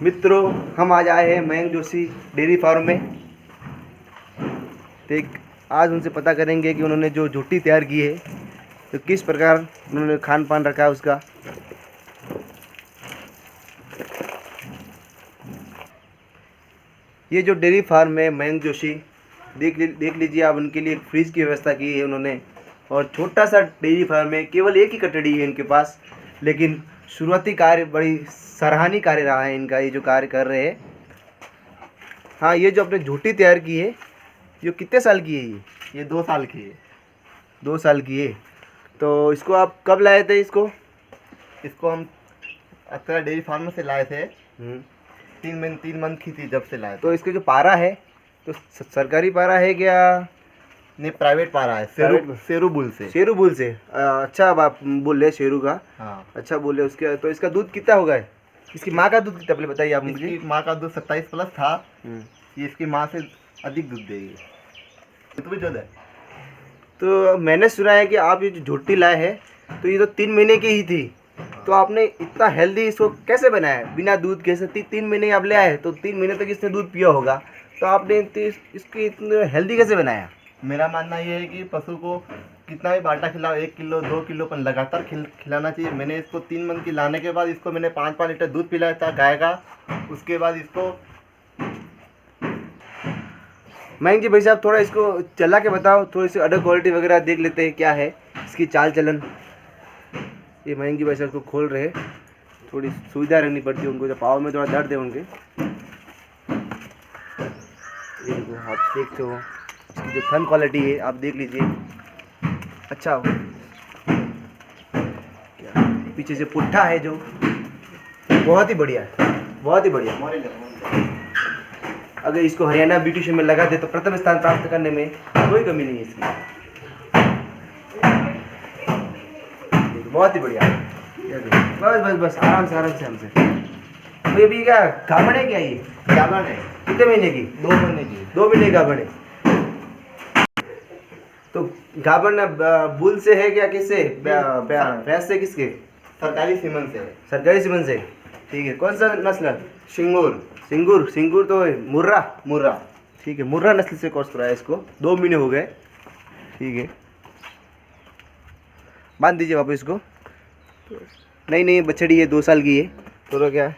मित्रों, हम आज आए हैं मयंक जोशी डेयरी फार्म में। तो आज उनसे पता करेंगे कि उन्होंने जो झोटी तैयार की है तो किस प्रकार उन्होंने खान पान रखा है उसका। ये जो डेयरी फार्म है मयंक जोशी, देख लीजिए आप, उनके लिए एक फ्रिज की व्यवस्था की है उन्होंने। और छोटा सा डेयरी फार्म है, केवल एक ही कटड़ी है इनके पास, लेकिन शुरुआती कार्य बड़ी सराहनीय कार्य रहा है इनका, ये जो कार्य कर रहे हैं। हाँ, ये जो आपने झोटी तैयार की है, ये कितने साल की है? ये 2 साल की है। 2 साल की है। तो इसको आप कब लाए थे? इसको हम अक्सर डेयरी फार्म से लाए थे। 3 मंथ की थी जब से लाए थे। तो इसके जो पारा है तो सरकारी पारा है क्या? नहीं, प्राइवेट पारा है। शेरू बुल से। शेरू बुल से। अच्छा, आप बोल रहे शेरू का। हाँ, अच्छा बोल रहे। उसके तो इसका दूध कितना होगा? इसकी माँ का दूध कितना, पहले बताइए आप मुझे। इसकी माँ का दूध 27 प्लस था। ये इसकी माँ से अधिक दूध देगी। तो भी दूध है। तो मैंने सुना है कि आप ये जो झोटी लाए हैं तो ये तो 3 महीने की ही थी। तो आपने इतना हेल्दी इसको कैसे बनाया बिना दूध के? 3 महीने आप ले आए तो 3 महीने तक इसने दूध पिया होगा, तो आपने इसकी इतने हेल्दी कैसे बनाया? मेरा मानना ये है कि पशु को कितना भी बाटा खिलाओ, 1 किलो 2 किलो पर लगातार खिलाना चाहिए। मैंने इसको 3 मंथ की लाने के बाद इसको मैंने 5-5 लीटर दूध पिलाया था गाय का। उसके बाद इसको मयंक जी, भाई साहब थोड़ा इसको चला के बताओ, थोड़ी सी अडर क्वालिटी वगैरह देख लेते हैं क्या है इसकी चाल चलन। ये मयंक जी भाई साहब को खोल रहे हैं, थोड़ी सुविधा रखनी पड़ती है उनको, जब पाँव में थोड़ा दर्द है उनके। ये देखो, आप देखते हो इसकी जो थन क्वालिटी है, आप देख लीजिए। अच्छा, क्या पीछे से पुट्ठा है जो बहुत ही बढ़िया है, बहुत ही बढ़िया। अगर इसको हरियाणा ब्यूटिशियन में लगा दे तो प्रथम स्थान प्राप्त करने में कोई कमी नहीं है इसकी। बहुत ही बढ़िया। बस बस बस, आराम से हमसे। तो ये भी क्या गाभण है? क्या ये गाभण है? कितने महीने की? 2 महीने की। 2 महीने गाभण है। तो गाभण बुल से है क्या? किससे? भैंस से? किसके? सरकारी सीमन से। सरकारी सीमन से। ठीक है। कौन सा नस्ल? सिंगूर तो मुर्रा। ठीक है, मुर्रा नस्ल से क्रॉस कराया इसको। 2 महीने हो गए। ठीक है, बांध दीजिए वापस इसको। नहीं, बछड़ी है, 2 साल की है। थोड़ा क्या